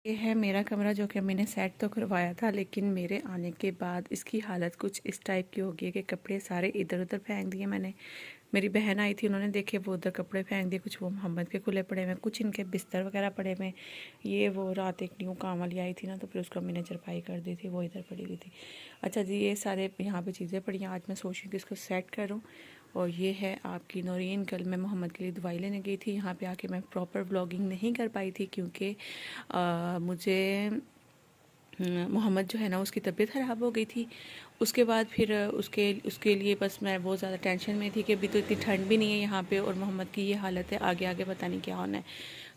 ये है मेरा कमरा जो कि मैंने सेट तो करवाया था, लेकिन मेरे आने के बाद इसकी हालत कुछ इस टाइप की हो गई है कि कपड़े सारे इधर उधर फेंक दिए मैंने। मेरी बहन आई थी, उन्होंने देखे वो उधर कपड़े फेंक दिए, कुछ वो मोहम्मद के खुले पड़े हुए, कुछ इनके बिस्तर वगैरह पड़े हुए। ये वो रात एक न्यू काम वाली आई थी ना, तो फिर उसको मैंने चरपाई कर दी थी, वो इधर पड़ी हुई थी। अच्छा जी, ये सारे यहाँ पर चीज़ें पड़ी हैं। आज मैं सोच रही हूँ कि इसको सेट करूँ। और ये है आपकी नौरीन। कल मैं मोहम्मद के लिए दवाई लेने गई थी, यहाँ पे आके मैं प्रॉपर व्लॉगिंग नहीं कर पाई थी क्योंकि मुझे मोहम्मद जो है ना, उसकी तबीयत ख़राब हो गई थी। उसके बाद फिर उसके लिए बस मैं बहुत ज़्यादा टेंशन में थी कि अभी तो इतनी ठंड भी नहीं है यहाँ पे, और मोहम्मद की ये हालत है, आगे आगे पता नहीं क्या होना है।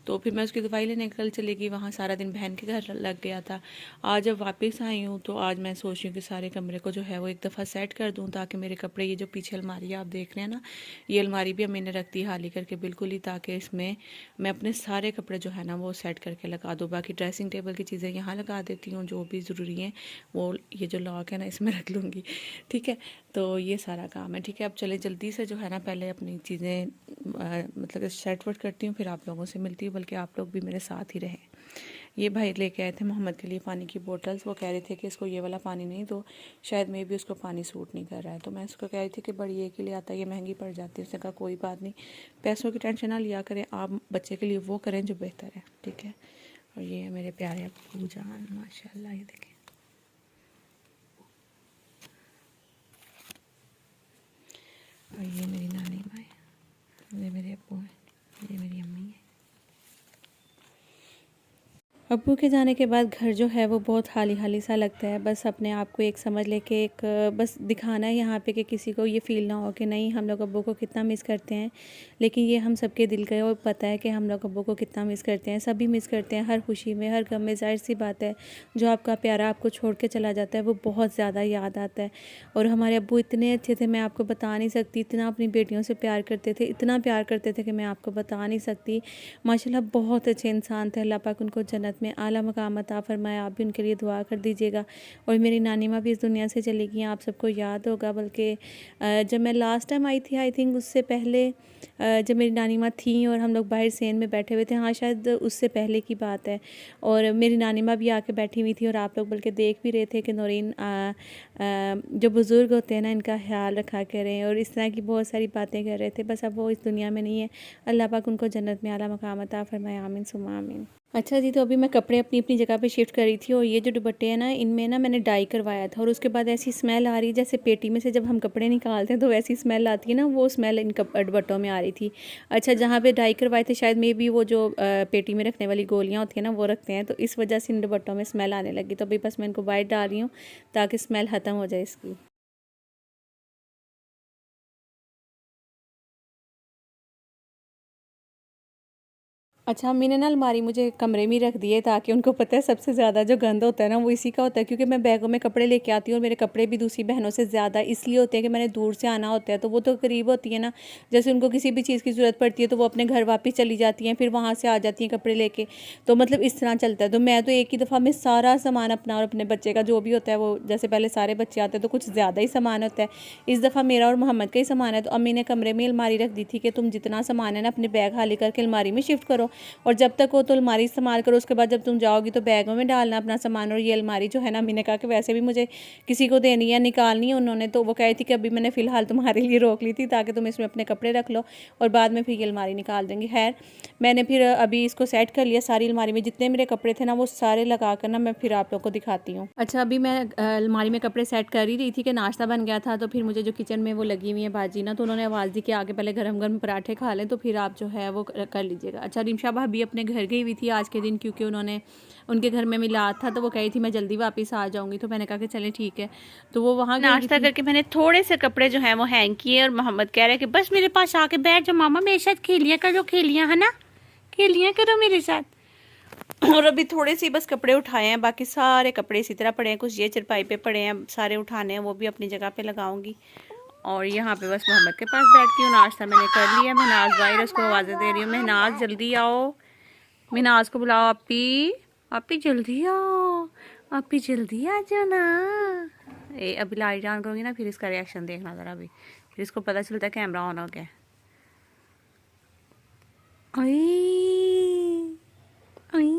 तो फिर मैं उसकी दवाई लेने कल चली गई, वहाँ सारा दिन बहन के घर लग गया था। आज जब वापस आई हूँ तो आज मैं सोच रही हूँ कि सारे कमरे को जो है वो एक दफ़ा सेट कर दूँ, ताकि मेरे कपड़े, ये जो पीछे अलमारी है आप देख रहे हैं ना, ये अलमारी भी मैंने रख दी खाली करके बिल्कुल ही, ताकि इसमें मैं अपने सारे कपड़े जो है ना वो सेट करके लगा दूँ। बाकी ड्रेसिंग टेबल की चीज़ें यहाँ लगा देती हूँ, जो भी ज़रूरी हैं वो ये जो लॉक है ना इसमें रख लूँगी। ठीक है, तो ये सारा काम है। ठीक है, अब चले जल्दी से जो है ना पहले अपनी चीज़ें मतलब सेट वेट करती हूँ, फिर आप लोगों से मिलती हूँ, बल्कि आप लोग भी मेरे साथ ही रहें। ये भाई लेके आए थे मोहम्मद के लिए पानी की बोतल्स। वो कह रहे थे कि इसको ये वाला पानी नहीं दो, शायद मे भी उसको पानी सूट नहीं कर रहा है। तो मैं उसको कह रही थी कि बड़ी एक के लिए आता है, ये महंगी पड़ जाती है। उसने कहा कोई बात नहीं, पैसों की टेंशन ना लिया करें, आप बच्चे के लिए वो करें जो बेहतर है। ठीक है, और ये है मेरे प्यारे अब्बू जान, माशाल्लाह, ये देखें। और ये मेरी नानी माँ है, ये मेरे अब्बू हैं, ये मेरी अम्मी है। अब्बू के जाने के बाद घर जो है वो बहुत खाली खाली सा लगता है। बस अपने आप को एक समझ ले कि एक बस दिखाना है यहाँ पे कि किसी को ये फ़ील ना हो कि नहीं हम लोग अब्बू को कितना मिस करते हैं। लेकिन ये हम सबके दिल का है और पता है कि हम लोग अब्बू को कितना मिस करते हैं। सभी मिस करते हैं, हर खुशी में हर गम में। ज़ाहिर सी बात है, जो आपका प्यारा आपको छोड़ के चला जाता है वो बहुत ज़्यादा याद आता है। और हमारे अब्बू इतने अच्छे थे, मैं आपको बता नहीं सकती। इतना अपनी बेटियों से प्यार करते थे, इतना प्यार करते थे कि मैं आपको बता नहीं सकती। माशाल्लाह बहुत अच्छे इंसान थे। अल्लाह पाक उनको जन्नत में आला मकाम अता फरमाए। आप भी उनके लिए दुआ कर दीजिएगा। और मेरी नानी माँ भी इस दुनिया से चली गई, आप सबको याद होगा। बल्कि जब मैं लास्ट टाइम आई थी, आई थिंक उससे पहले जब मेरी नानी माँ थी और हम लोग बाहर सेन में बैठे हुए थे, हाँ शायद उससे पहले की बात है। और मेरी नानी माँ भी आके बैठी हुई थी, और आप लोग बल्कि देख भी रहे थे कि नौरीन जो बुज़ुर्ग होते हैं ना, इनका ख्याल रखा करें, और इस तरह की बहुत सारी बातें कर रहे थे। बस अब वो इस दुनिया में नहीं है। अल्लाह पाक उनको जन्नत में आला मकाम अता फरमाए, आमीन सुम्मा आमीन। अच्छा जी, तो अभी मैं कपड़े अपनी अपनी जगह पे शिफ्ट कर रही थी, और ये जो दुपट्टे हैं ना, इनमें ना मैंने डाई करवाया था, और उसके बाद ऐसी स्मेल आ रही, जैसे पेटी में से जब हम कपड़े निकालते हैं तो वैसी स्मेल आती है ना, वो स्मेल इन दुपट्टों में आ रही थी। अच्छा, जहाँ पे डाई करवाए थे शायद मे भी वो जो पेटी में रखने वाली गोलियाँ होती हैं ना, वो रखते हैं, तो इस वजह से इन दुपट्टों में स्मेल आने लगी। तो अभी बस मैं इनको वाइट डाल रही हूँ ताकि स्मेल ख़त्म हो जाए इसकी। अच्छा, मैंने ना अलमारी मुझे कमरे में ही रख दिए, ताकि उनको पता है सबसे ज़्यादा जो गंद होता है ना वो इसी का होता है। क्योंकि मैं बैगों में कपड़े लेके आती हूँ, और मेरे कपड़े भी दूसरी बहनों से ज़्यादा इसलिए होते हैं कि मैंने दूर से आना होता है, तो वो तो करीब होती है ना। जैसे उनको किसी भी चीज़ की ज़रूरत पड़ती है तो वो अपने घर वापस चली जाती हैं, फिर वहाँ से आ जाती हैं कपड़े लेके। तो मतलब इस तरह चलता है। तो मैं तो एक ही दफ़ा में सारा सामान अपना और अपने बच्चे का जो भी होता है, वो जैसे पहले सारे बच्चे आते हैं तो कुछ ज़्यादा ही सामान होता है, इस दफ़ा मेरा और मोहम्मद का ही सामान है। तो अम्मी ने कमरे में अलमारी रख दी थी कि तुम जितना सामान है ना अपने बैग खाली करके अलमारी में शिफ्ट करो, और जब तक तो अलमारी इस्तेमाल करो, उसके बाद जब तुम जाओगी तो बैगों में डालना अपना सामान। और ये अलमारी जो है ना, मैंने कहा कि वैसे भी मुझे किसी को देनी है, निकालनी है उन्होंने, तो वो कही थी कि अभी मैंने फ़िलहाल तुम्हारे लिए रोक ली थी ताकि तुम इसमें अपने कपड़े रख लो, और बाद में फिर ये अलमारी निकाल देंगे। खैर, मैंने फिर अभी इसको सेट कर लिया। सारी अलमारी में जितने मेरे कपड़े थे ना वो सारे लगा कर ना मैं फिर आप लोग को दिखाती हूँ। अच्छा, अभी मैं अलमारी में कपड़े सेट कर ही रही थी कि नाश्ता बन गया था। तो फिर मुझे जो किचन में वो लगी हुई है बाजी ना, तो उन्होंने आवाज़ दी कि आगे पहले गरम गरम पराठे खा लें, तो फिर आप जो है वो कर लीजिएगा। अच्छा, रिमशा भाभी अपने घर गई हुई थी आज के दिन, क्योंकि उनके घर में मिलाद था, तो वो कही थी मैं जल्दी वापस आ जाऊंगी। तो मैंने कहा कि चलें ठीक है, तो वो वहाँ गई नाश्ता करके मैंने थोड़े से कपड़े जो हैं वो हैंग किए, और मोहम्मद कह रहा है कि बस मेरे पास आके बैठ जाओ मामा, मेरे साथ खेलिया करो, खेलिया है ना, खेलिया करो मेरे साथ। और अभी थोड़े से बस कपड़े उठाए हैं, बाकी सारे कपड़े इसी तरह पड़े हैं। कुछ ये चरपाई पे पड़े हैं, सारे उठाने हैं, वो भी अपनी जगह पे लगाऊंगी। और यहाँ पे बस मोहम्मद के पास बैठती हूँ। नाश्ता मैंने कर लिया। महनाज बाहर, उसको आवाज़ें दे रही हूँ, महनाज जल्दी आओ, महनाज को बुलाओ, आपी आपी जल्दी आओ, आपी जल्दी आ जाओ ना। अभी लाइट ऑन करूँगी ना, फिर इसका रिएक्शन देखना ज़रा। अभी फिर इसको पता चलता है कैमरा ऑन हो गया। आई आई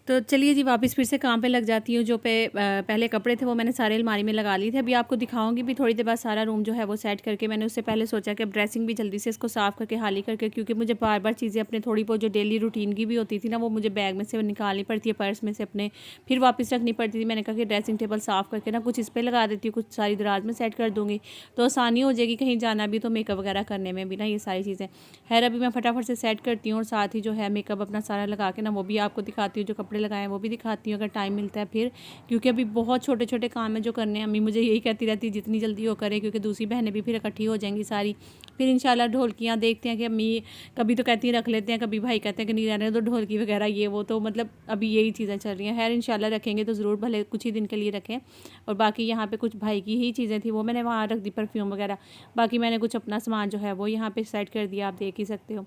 तो चलिए जी वापस फिर से काम पे लग जाती हूँ। जो पहले कपड़े थे वो मैंने सारे अलमारी में लगा लिए थे। अभी आपको दिखाऊंगी भी थोड़ी देर बाद सारा रूम जो है वो सेट करके। मैंने उससे पहले सोचा कि अब ड्रेसिंग भी जल्दी से इसको साफ़ करके हाली करके, क्योंकि मुझे बार बार चीज़ें अपने थोड़ी बहुत जो डेली रूटीन की भी होती थी ना वो मुझे बैग में से निकालनी पड़ती है, पर्स में से अपने, फिर वापस रखनी पड़ती थी। मैंने कहा कि ड्रेसिंग टेबल साफ़ करके ना कुछ इस पर लगा देती हूँ, कुछ सारी दराज में सेट कर दूँगी तो आसानी हो जाएगी कहीं जाना भी तो मेकअप वगैरह करने में भी ना, ये सारी चीज़ें। खैर अभी मैं फटाफट से सेट करती हूँ और साथ ही जो है मेकअप अपना सारा लगा के ना वो भी आपको दिखाती हूँ, जो कपड़े लगाए हैं वो भी दिखाती हूँ अगर टाइम मिलता है फिर, क्योंकि अभी बहुत छोटे छोटे काम है जो करने हैं। अम्मी मुझे यही कहती रहती है जितनी जल्दी हो करे, क्योंकि दूसरी बहनें भी फिर इकट्ठी हो जाएंगी सारी। फिर इंशाल्लाह ढोलकियाँ देखते हैं कि अम्मी कभी तो कहती हैं रख लेते हैं, कभी भाई कहते हैं कि नहीं रहने तो ढोलकी वगैरह ये वो, तो मतलब अभी यही चीज़ें चल रही हैं। खैर इंशाल्लाह रखेंगे तो ज़रूर, भले कुछ ही दिन के लिए रखें। और बाकी यहाँ पे कुछ भाई की ही चीज़ें थी वो मैंने वहाँ रख दी, परफ्यूम वगैरह। बाकी मैंने कुछ अपना सामान जो है वो यहाँ पे सेट कर दिया, आप देख ही सकते हो।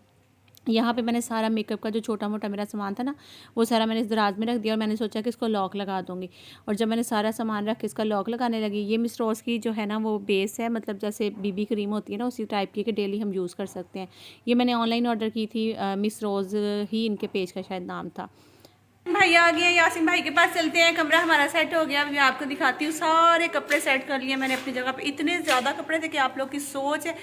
यहाँ पे मैंने सारा मेकअप का जो छोटा मोटा मेरा सामान था ना वो सारा मैंने इस दराज में रख दिया और मैंने सोचा कि इसको लॉक लगा दूँगी। और जब मैंने सारा सामान रख के इसका लॉक लगाने लगी, ये मिस रोज़ की जो है ना वो बेस है, मतलब जैसे बीबी क्रीम होती है ना उसी टाइप की कि डेली हम यूज़ कर सकते हैं। ये मैंने ऑनलाइन ऑर्डर की थी, मिस रोज़ ही इनके पेज का शायद नाम था। भाई आ गए, यासिन भाई के पास चलते हैं। कमरा हमारा सेट हो गया, मैं आपको दिखाती हूँ। सारे कपड़े सेट कर लिए मैंने अपनी जगह पे। इतने ज़्यादा कपड़े थे कि आप लोग की सोच है,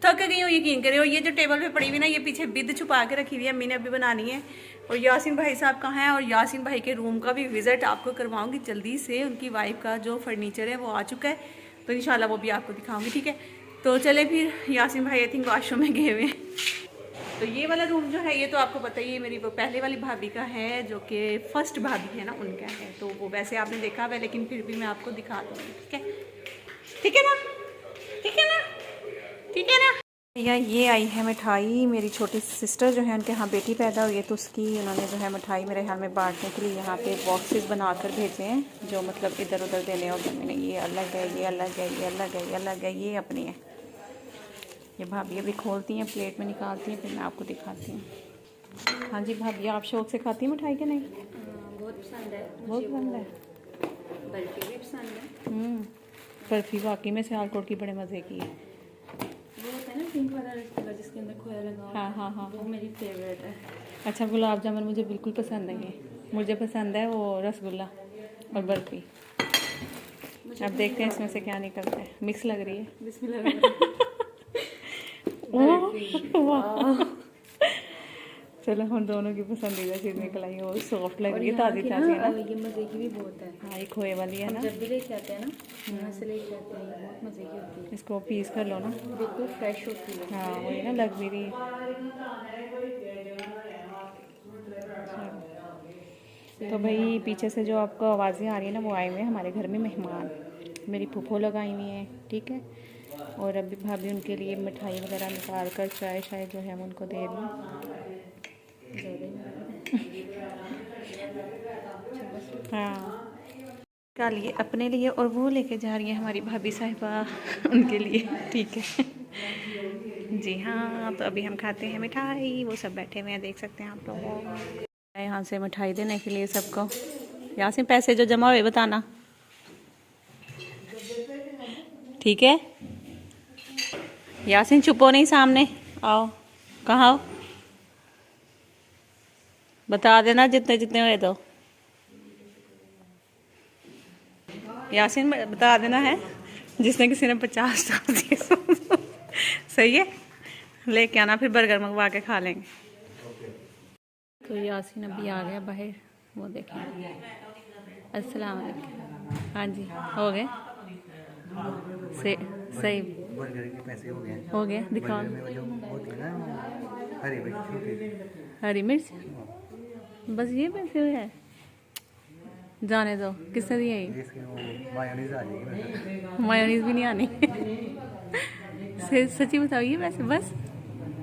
थक गई हूँ यकीन करें। और ये जो टेबल पे पड़ी हुई ना, ये पीछे बिद छुपा के रखी हुई है, अम्मी ने अभी बनानी है। और यासिन भाई साहब कहाँ हैं, और यासिन भाई के रूम का भी विजिट आपको करवाऊँगी जल्दी से। उनकी वाइफ का जो फर्नीचर है वो आ चुका है, तो इंशाल्लाह वो भी आपको दिखाऊँगी, ठीक है। तो चले फिर, यासिन भाई आई थिंक वॉशरूम में गए हुए हैं। तो ये वाला रूम जो है ये तो आपको पता ही है, मेरी वो पहले वाली भाभी का है, जो कि फर्स्ट भाभी है ना उनका है। तो वो वैसे आपने देखा है लेकिन फिर भी मैं आपको दिखा दूँगी, ठीक है, ठीक है ना, ठीक है ना, ठीक है ना। भैया ये आई है मिठाई, मेरी छोटी सिस्टर जो है उनके यहाँ बेटी पैदा हुई है तो उसकी उन्होंने जो है मिठाई मेरे ख्याल में बांटने के लिए यहाँ पे बॉक्सेस बना कर भेजे हैं, जो मतलब इधर उधर देने होते हैं। मैंने ये अलग है, ये अलग है, ये अलग है, ये अलग है, ये अपनी है। ये भाभी अभी खोलती हैं, प्लेट में निकालती हैं, फिर मैं आपको दिखाती हूँ। हाँ जी भाभी, आप शौक से खाती हैं मिठाई के नहीं? बहुत पसंद है, बहुत पसंद है, बर्फी भी पसंद है। बर्फी वाकई में सियालकोट की बड़े मज़े की है। वो होता है ना पिंक वाला रसगुल्ला जिसके अंदर खोया लगा हुआ, हाँ हाँ हाँ, वो मेरी फेवरेट है। अच्छा, गुलाब जामुन मुझे बिल्कुल पसंद नहीं है, मुझे पसंद है वो रसगुल्ला और बर्फी। अब देखते हैं इसमें से क्या निकलता है। मिक्स लग रही है, बिस्मिल्लाह। चलो हम दोनों की पसंदीदा चीज़ निकल आई है, वो सॉफ्ट लग रही है, ताज़ी ताज़ी है ना। ये मज़े की भी बहुत है। हाँ ये खोए वाली है ना, जब भी लेके आते हैं ना, यहाँ से लेके आते हैं, बहुत मज़े की होती है। इसको पीस कर लो ना, बिल्कुल फ्रेश होती है। हाँ वही ना, लग भी रही है। तो भाई पीछे से जो आपको आवाज़ें आ रही है ना, वो आए हुए हैं हमारे घर में मेहमान, मेरी फूफो लगाई हुई हैं, ठीक है। और अभी भाभी उनके लिए मिठाई वगैरह निकाल कर चाय शायद जो है हम उनको दे रही हाँ निकालिए अपने लिए, और वो लेके जा रही है हमारी भाभी साहिबा उनके लिए, ठीक है। जी हाँ, तो अभी हम खाते हैं मिठाई, वो सब बैठे हुए हैं, देख सकते हैं आप लोग। यहाँ से मिठाई देने के लिए सबको। यहाँ से पैसे जो जमा हुए बताना, ठीक है। यासिन छुपो नहीं, सामने आओ। कहाँ हो, बता देना जितने जितने हुए। तो यासिन बता देना है, जिसने किसी ने 50 दिए सही है, लेके आना, फिर बर्गर मंगवा के खा लेंगे। तो यासिन अभी आ गया बाहर, वो देखें। अस्सलाम वालेकुम। हाँ जी, हो गए सही, बर्गर के पैसे हो गया, दिखाओ। हरी मिर्च, बस ये पैसे हुए हैं, जाने दो। किसने दिया ये? मायोनीज भी नहीं आनी सच्ची बताओ, पैसे बस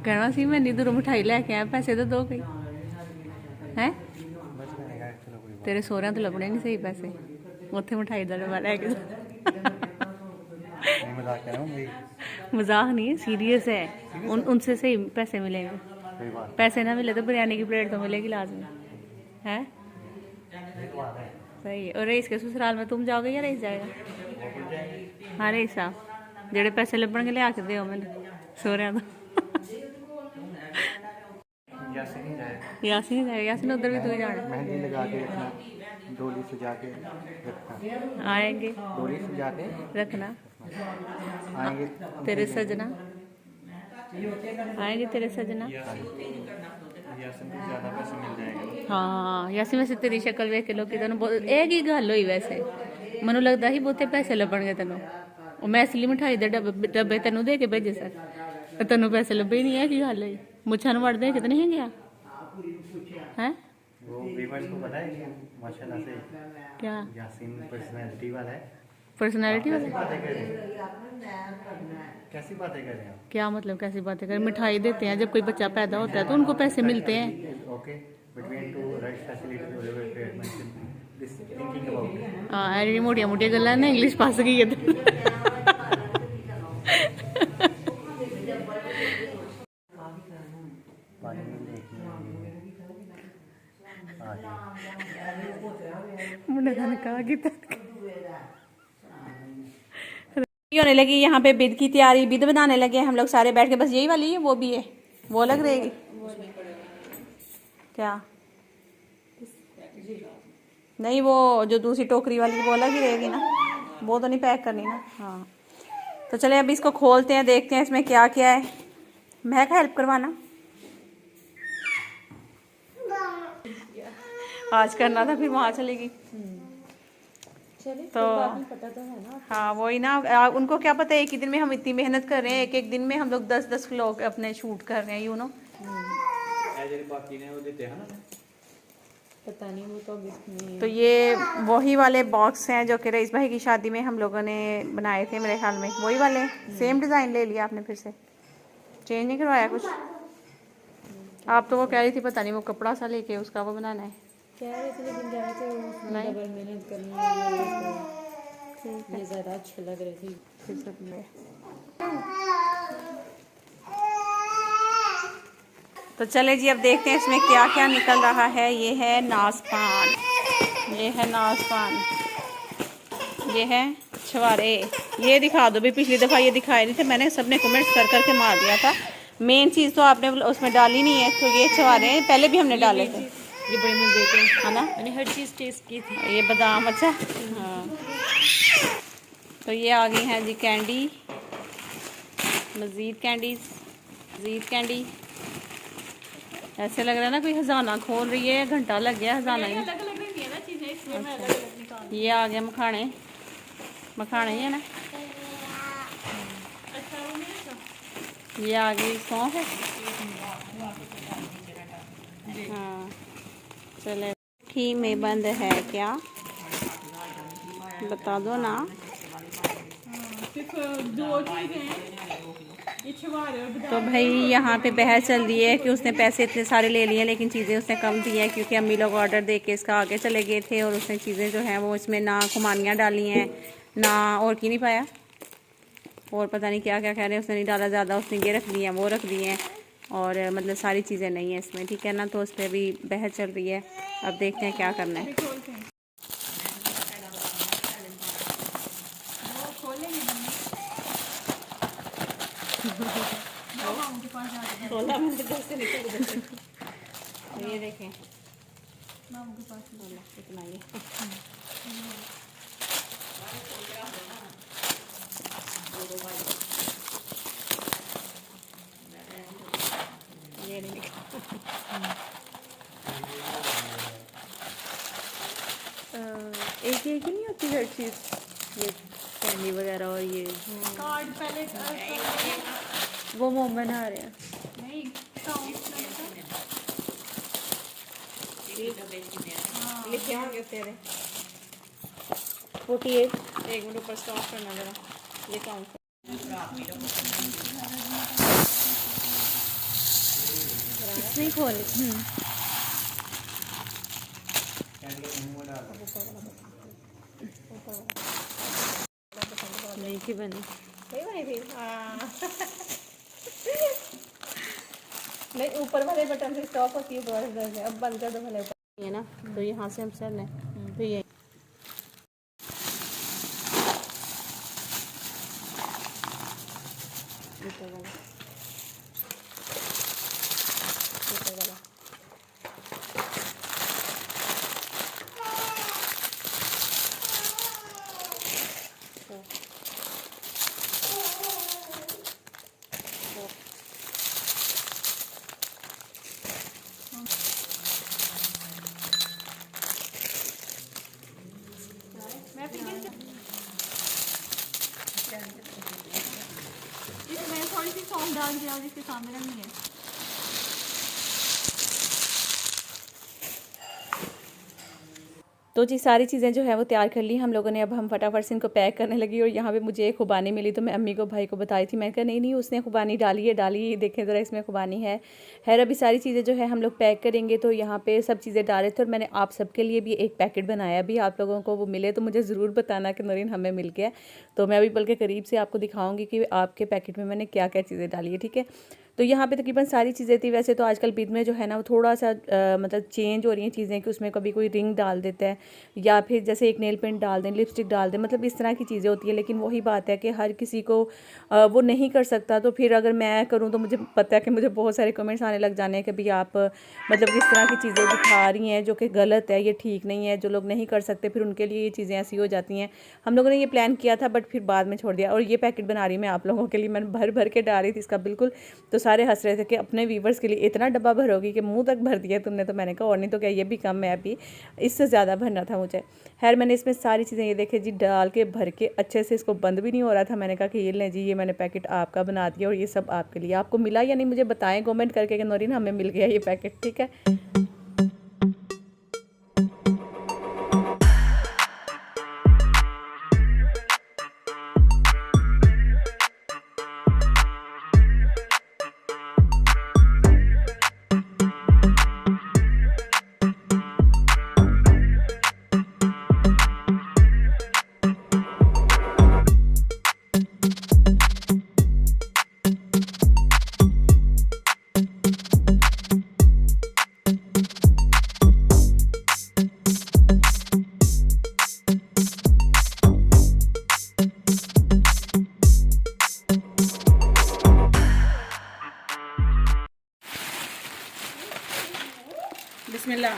कहना सी मैं दूरों मिठाई लेके आया, पैसे तो दो कहीं हैं। तेरे सोहरिਆਂ तो लगने नहीं सही पैसे, उत्थे मिठाई का डब्बा लैके। मजाक नहीं है, सीरियस है। उनसे सही पैसे मिलेंगे। पैसे ना मिले तो बिरयानी की प्लेट तो मिलेगी लाजमी, है सही है। और रईस के ससुराल में तुम जाओगे या रईस जाएगा? हाँ रईस साहब, जेड़े पैसे लभणगे लिया के दो मैंने सोहरिਆਂ तो। यासिन ही जाएगा। यासिन जाएगा, यासिन उधर भी तू ही जाना। मेहंदी लगा के रखना, डोली सजा के रखना, आएंगे डोली सजा के रखना, आएंगे। तेरे सजना आएंगे, तेरे सजना। यासिन को ज़्यादा पैसे मिल जाएंगे। हाँ यासिन, वैसे तेरी शक्ल वेख के लोग तेन एक ही गल हुई वैसे, ਮੈਨੂੰ लगਦਾ ਸੀ ਬਹੁਤੇ ਪੈਸੇ ਲੱਭਣਗੇ ਤੈਨੂੰ। ਉਹ ਮੈਂ ਅਸਲੀ ਮਿਠਾਈ ਦੇ ਡੱਬੇ ਤੈਨੂੰ ਦੇ ਕੇ ਭੇਜੇ ਸਰ, ਤੇ ਤੈਨੂੰ ਪੈਸੇ ਲੱਭੇ ਹੀ ਨਹੀਂ। ਹੈ ਕੀ ਗੱਲ ਹੋਈ? ਮੁੱਛਾਂ ਨੂੰ ਵੜਦੇ ਕਿਤੇ ਨਹੀਂ ਗਿਆ ਹੈ? वो व्यूअर्स को पता है कि माशाल्लाह से क्या यासिन पर्सनैलिटी वाला है। पर्सनैलिटी वाला? बातें कर रहे हैं, कैसी बातें कर रहे हैं? क्या मतलब कैसी बातें करें? मिठाई देते हैं जब कोई बच्चा पैदा होता है तो उनको पैसे मिलते हैं। Okay, between two right facility और mention this thinking about it. हाँ एडी मोटिया मोटिया गल्लां ने इंग्लिश पास की है। पानी में देखना मुन्ने ने कहा कि होने लगी यहाँ पे बिद की तैयारी, बिद बनाने लगे हम लोग सारे बैठ के। बस यही वाली है, वो भी है, वो अलग रहेगी क्या? नहीं वो जो दूसरी टोकरी वाली वो अलग ही रहेगी ना, वो तो नहीं पैक करनी ना। हाँ तो चले अभी इसको खोलते हैं, देखते हैं इसमें क्या क्या है। महक हेल्प करवाना, आज करना था फिर वहाँ चलेगी। तो पता तो है ना। हाँ वही ना, उनको क्या पता है एक ही दिन में हम इतनी मेहनत कर रहे हैं, एक एक दिन में हम लोग 10-10 व्लॉग अपने शूट कर रहे हैं, यू नो। बाकी ने वो देते हैं ना, पता नहीं वो तो अभी तो ये वही वाले बॉक्स हैं जो कि रईस भाई की शादी में हम लोगों ने बनाए थे मेरे ख्याल में, वही वाले सेम डिज़ाइन ले लिया आपने, फिर से चेंज नहीं करवाया कुछ? आप तो वो कह रही थी पता नहीं वो कपड़ा सा लेके उसका वो बनाना है। कह रहे थे लेकिन जा रहे थे वो नहीं। डबल मेहनत करनी है, ये ज़्यादा अच्छे लग रहे थे। फिर सब में तो चले जी अब देखते हैं इसमें क्या क्या निकल रहा है। ये है नाज़पान, ये है नाज़पान, ये है छुहारे। ये दिखा दो भी, पिछली दफ़ा ये दिखाए नहीं थे मैंने, सबने कमेंट्स कर करके मार दिया था। मेन चीज़ तो आपने उसमें डाली नहीं है, तो ये छुहारे पहले भी हमने डाले थे, ये बड़े मज़े के है ना। मैंने हर चीज़ टेस्ट की थी। ये बादाम, अच्छा हाँ। तो ये आ गई हैं जी कैंडी, मज़ीद कैंडीज, मज़ीद कैंडी। ऐसे लग रहा है ना कोई खजाना खोल रही है, घंटा लग गया खजाना ही। अच्छा। ये आ गया मखाने, मखाने ही है ना। ये आ गई सौंफ है। हाँ चले, ठीक में बंद है क्या बता दो ना। तो भाई यहाँ पे बहस चल रही है कि उसने पैसे इतने सारे ले लिए लेकिन चीज़ें उसने कम दी हैं, क्योंकि अम्मी लोग ऑर्डर दे के इसका आगे चले गए थे और उसने चीज़ें जो हैं वो इसमें ना खुमानियाँ डाली हैं ना और की नहीं पाया, और पता नहीं क्या क्या कह रहे हैं, उसने नहीं डाला ज़्यादा, उसने ये रख दी हैं वो रख दी हैं, और मतलब सारी चीज़ें नहीं हैं इसमें, ठीक है ना। तो उस पर भी बहस चल रही है, अब देखते हैं क्या करना है। ये देखें कितना ये नहीं एक ही नहीं होती हर चीज़, ये कैंडी वगैरह और ये कार्ड पहले वो मोम बना रहे हैं। नहीं लिखे होंगे तेरे 48। एक मिनट ऊपर स्टॉप करना जरा, ये काउंट नहीं खोल। नहीं की बनी नहीं, ऊपर वाले बटन से स्टॉप होती है, दोबारा से अब बंद कर दो भले है ना। तो यहाँ से हम सर लें तो ये छोटा वाला। इसमें थोड़ी सी सौंफ डाल दिया और इसके सामने रखनी है। तो जी सारी चीज़ें जो है वो तैयार कर ली हम लोगों ने। अब हम फटाफट से इनको पैक करने लगी। और यहाँ पे मुझे एक खुबानी मिली तो मैं अम्मी को भाई को बताई थी। मैं कहा नहीं नहीं उसने खुबानी डाली है, डाली देखें ज़रा इसमें खुबानी है। खैर अभी सारी चीज़ें जो है हम लोग पैक करेंगे। तो यहाँ पे सब चीज़ें डाले थे और मैंने आप सबके लिए भी एक पैकेट बनाया। अभी आप लोगों को वो मिले तो मुझे ज़रूर बताना कि नूरीन हमें मिल गया। तो मैं अभी बल्कि करीब से आपको दिखाऊँगी कि आपके पैकेट में मैंने क्या क्या चीज़ें डाली है, ठीक है। तो यहाँ पे तकरीबन सारी चीज़ें थी। वैसे तो आजकल बीच में जो है ना वो थोड़ा सा मतलब चेंज हो रही हैं चीज़ें कि उसमें कभी कोई रिंग डाल देता है या फिर जैसे एक नेल पेंट डाल दें, लिपस्टिक डाल दें, मतलब इस तरह की चीज़ें होती है। लेकिन वही बात है कि हर किसी को वो नहीं कर सकता। तो फिर अगर मैं करूँ तो मुझे पता है कि मुझे बहुत सारे कमेंट्स आने लग जाने हैं कि भाई आप मतलब किस तरह की चीज़ें दिखा रही हैं जो कि गलत है, ये ठीक नहीं है। जो लोग नहीं कर सकते फिर उनके लिए ये चीज़ें ऐसी हो जाती हैं। हम लोगों ने ये प्लान किया था बट फिर बाद में छोड़ दिया। और ये पैकेट बना रही मैं आप लोगों के लिए, मैंने भर भर के डाल रही थी इसका बिल्कुल। तो सारे हंस रहे थे कि अपने व्यूवर्स के लिए इतना डब्बा भरोगी कि मुंह तक भर दिया तुमने। तो मैंने कहा और नहीं तो क्या, ये भी कम है, अभी इससे ज़्यादा भरना था मुझे। खैर मैंने इसमें सारी चीज़ें ये देखे जी डाल के भर के अच्छे से, इसको बंद भी नहीं हो रहा था। मैंने कहा कि ये लें जी, ये मैंने पैकेट आपका बना दिया और ये सब आपके लिए। आपको मिला या नहीं मुझे बताएं कमेंट करके कि नूरीन हमें मिल गया ये पैकेट, ठीक है। बिस्मिल्लाह।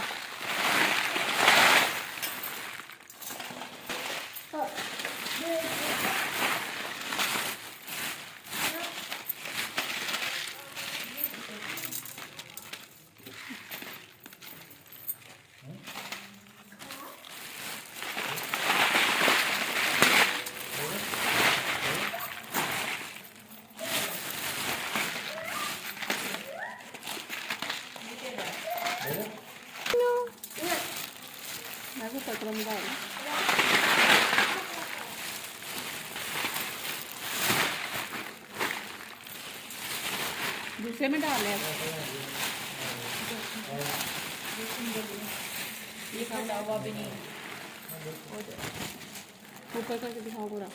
दूसरे में डाल लें ये खाना हुआ भी नहीं ऊपर करके दिखाओ पूरा।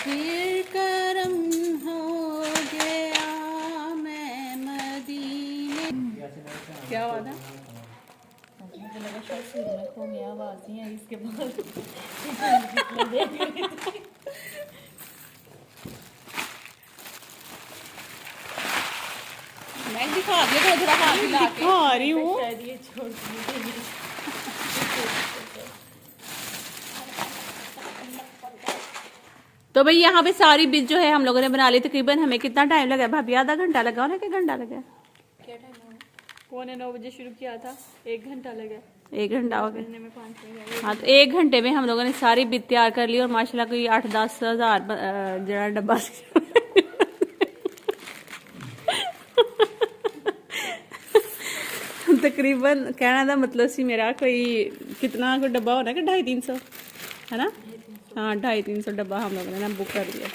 फिर करम हो गया मैं मदीने। क्या हुआ था? मुझे लगा शायद सुर में खो गया, आवाज़ नहीं आई इसके बाद। मैं दिखा दिया तो थोड़ा हाथ हिला के दिखा रही हूँ। शायद ये छोड़ तो भाई यहाँ पे सारी बिज जो है हम लोगों ने बना ली। तकरीबन हमें कितना टाइम लगा भाभी? आधा घंटा लगा होना कि घंटा लगा? क्या टाइम हुआ? 9:15 बजे शुरू किया था, 1 घंटा लगा। 1 घंटा हो गया। हाँ तो 1 घंटे में हम लोगों ने सारी बिज तैयार कर ली और माशाल्लाह कोई 8-10 हज़ार जरा डब्बा तकरीबन कहना था मतलब सी मेरा कोई कितना कोई डब्बा होना कि 250-300 है ना? हाँ 250-300 डब्बा हम लोगों ने ना बुक कर दिया।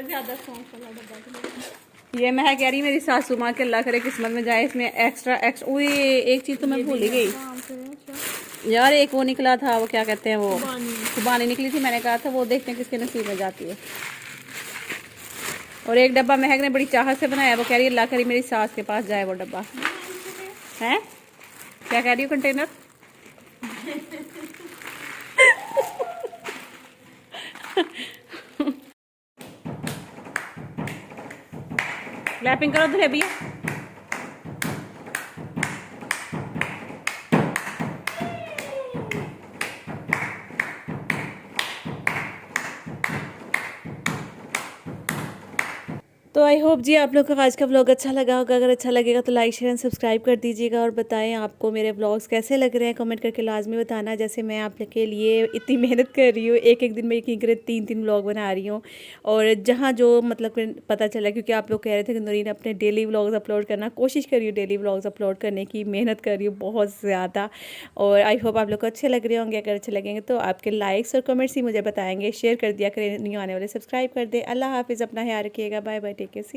ज़्यादा सौंफ वाला डब्बा ये मैं कह रही मेरी सासू माँ के अल्लाह करे किस्मत में जाए इसमें एक्स्ट्रा एक चीज़ तो मैं भूल ही गई यार। एक वो निकला था, वो क्या कहते हैं, वो खुबानी निकली थी। मैंने कहा था वो देखते हैं किसके नसीब में जाती है। और एक डब्बा महक ने बड़ी चाहत से बनाया। वो कह रही है अल्लाह करी मेरी सास के पास जाए वो डब्बा है। क्या कह रही हो? कंटेनर क्लैपिंग करो दूल्हे भैया। तो आई होप जी आप लोग को आज का व्लॉग अच्छा लगा होगा। अगर अच्छा लगेगा तो लाइक शेयर एंड सब्सक्राइब कर दीजिएगा और बताएं आपको मेरे व्लॉग्स कैसे लग रहे हैं, कमेंट करके लाजमी बताना। जैसे मैं आप लोग के लिए इतनी मेहनत कर रही हूँ, एक दिन में एक करे 3 व्लॉग बना रही हूँ। और जहाँ जो मतलब पता चला, क्योंकि आप लोग कह रहे थे कि नूरीन अपने डेली व्लॉग्स अपलोड करना, कोशिश करी हूँ डेली व्लॉग्स अपलोड करने की, मेहनत कर रही हूँ बहुत ज़्यादा। और आई होप आप लोग को अच्छे लग रहे होंगे। अगर अच्छे लगेंगे तो आपके लाइक्स और कमेंट्स ही मुझे बताएंगे। शेयर कर दिया करें, न्यू आने वाले सब्सक्राइब कर दे। अल्लाह हाफिज़, अपना ख्याल रखिएगा। Bye bye, take care.